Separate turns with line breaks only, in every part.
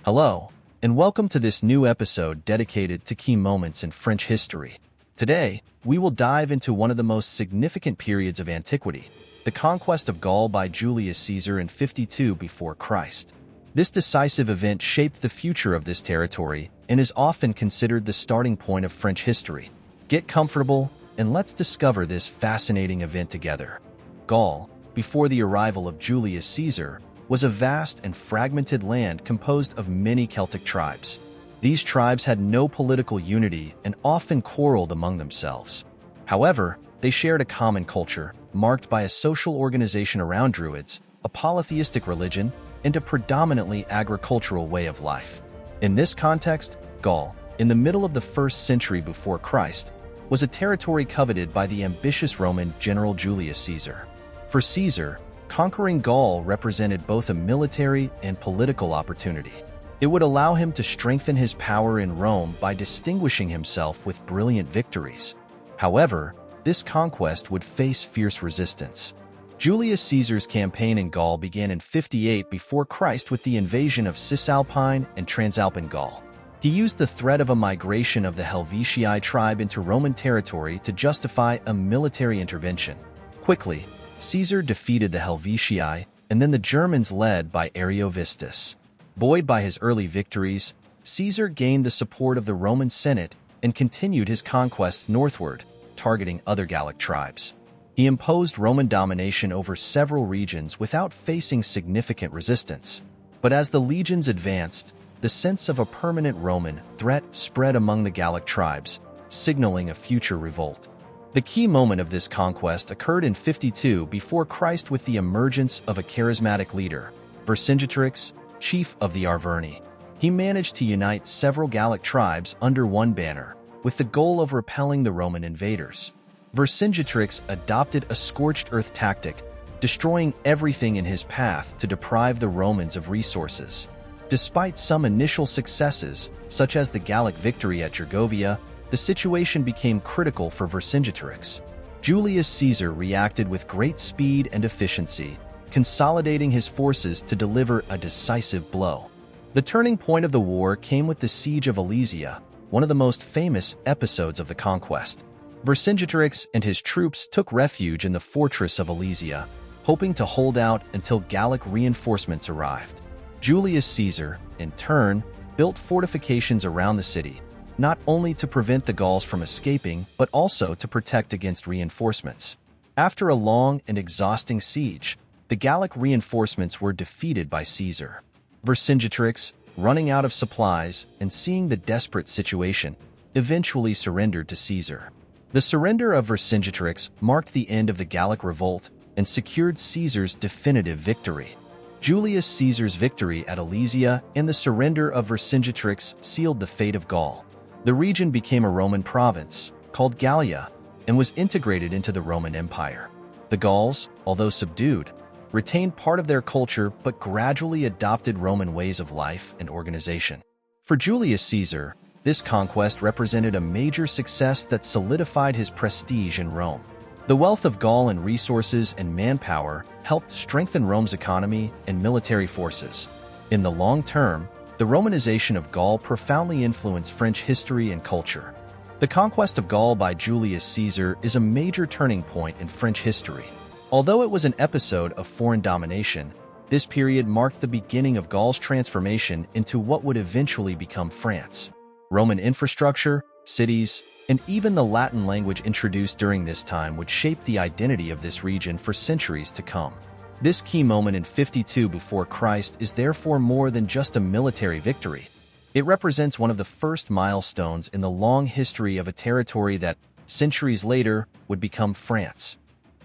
Hello, and welcome to this new episode dedicated to key moments in French history. Today, we will dive into one of the most significant periods of antiquity, the conquest of Gaul by Julius Caesar in 52 before Christ. This decisive event shaped the future of this territory and is often considered the starting point of French history. Get comfortable, and let's discover this fascinating event together. Gaul, before the arrival of Julius Caesar, was a vast and fragmented land composed of many Celtic tribes. These tribes had no political unity and often quarreled among themselves. However, they shared a common culture, marked by a social organization around Druids, a polytheistic religion, and a predominantly agricultural way of life. In this context, Gaul, in the middle of the 1st century before Christ, was a territory coveted by the ambitious Roman general Julius Caesar. For Caesar, conquering Gaul represented both a military and political opportunity. It would allow him to strengthen his power in Rome by distinguishing himself with brilliant victories. However, this conquest would face fierce resistance. Julius Caesar's campaign in Gaul began in 58 before Christ with the invasion of Cisalpine and Transalpine Gaul. He used the threat of a migration of the Helvetii tribe into Roman territory to justify a military intervention. Quickly, Caesar defeated the Helvetii, and then the Germans led by Ariovistus. Buoyed by his early victories, Caesar gained the support of the Roman Senate and continued his conquests northward, targeting other Gallic tribes. He imposed Roman domination over several regions without facing significant resistance. But as the legions advanced, the sense of a permanent Roman threat spread among the Gallic tribes, signaling a future revolt. The key moment of this conquest occurred in 52 before Christ with the emergence of a charismatic leader, Vercingetorix, chief of the Arverni. He managed to unite several Gallic tribes under one banner, with the goal of repelling the Roman invaders. Vercingetorix adopted a scorched earth tactic, destroying everything in his path to deprive the Romans of resources. Despite some initial successes, such as the Gallic victory at Gergovia, the situation became critical for Vercingetorix. Julius Caesar reacted with great speed and efficiency, consolidating his forces to deliver a decisive blow. The turning point of the war came with the Siege of Alesia, one of the most famous episodes of the conquest. Vercingetorix and his troops took refuge in the fortress of Alesia, hoping to hold out until Gallic reinforcements arrived. Julius Caesar, in turn, built fortifications around the city, not only to prevent the Gauls from escaping, but also to protect against reinforcements. After a long and exhausting siege, the Gallic reinforcements were defeated by Caesar. Vercingetorix, running out of supplies and seeing the desperate situation, eventually surrendered to Caesar. The surrender of Vercingetorix marked the end of the Gallic revolt and secured Caesar's definitive victory. Julius Caesar's victory at Alesia and the surrender of Vercingetorix sealed the fate of Gaul. The region became a Roman province, called Gallia, and was integrated into the Roman Empire. The Gauls, although subdued, retained part of their culture but gradually adopted Roman ways of life and organization. For Julius Caesar, this conquest represented a major success that solidified his prestige in Rome. The wealth of Gaul and resources and manpower helped strengthen Rome's economy and military forces. In the long term, the Romanization of Gaul profoundly influenced French history and culture. The conquest of Gaul by Julius Caesar is a major turning point in French history. Although it was an episode of foreign domination, this period marked the beginning of Gaul's transformation into what would eventually become France. Roman infrastructure, cities, and even the Latin language introduced during this time would shape the identity of this region for centuries to come. This key moment in 52 before Christ is therefore more than just a military victory. It represents one of the first milestones in the long history of a territory that, centuries later, would become France.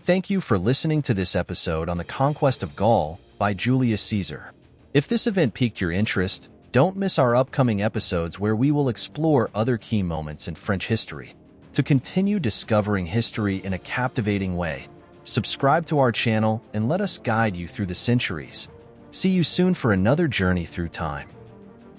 Thank you for listening to this episode on the Conquest of Gaul by Julius Caesar. If this event piqued your interest, don't miss our upcoming episodes where we will explore other key moments in French history. To continue discovering history in a captivating way, subscribe to our channel and let us guide you through the centuries. See you soon for another journey through time.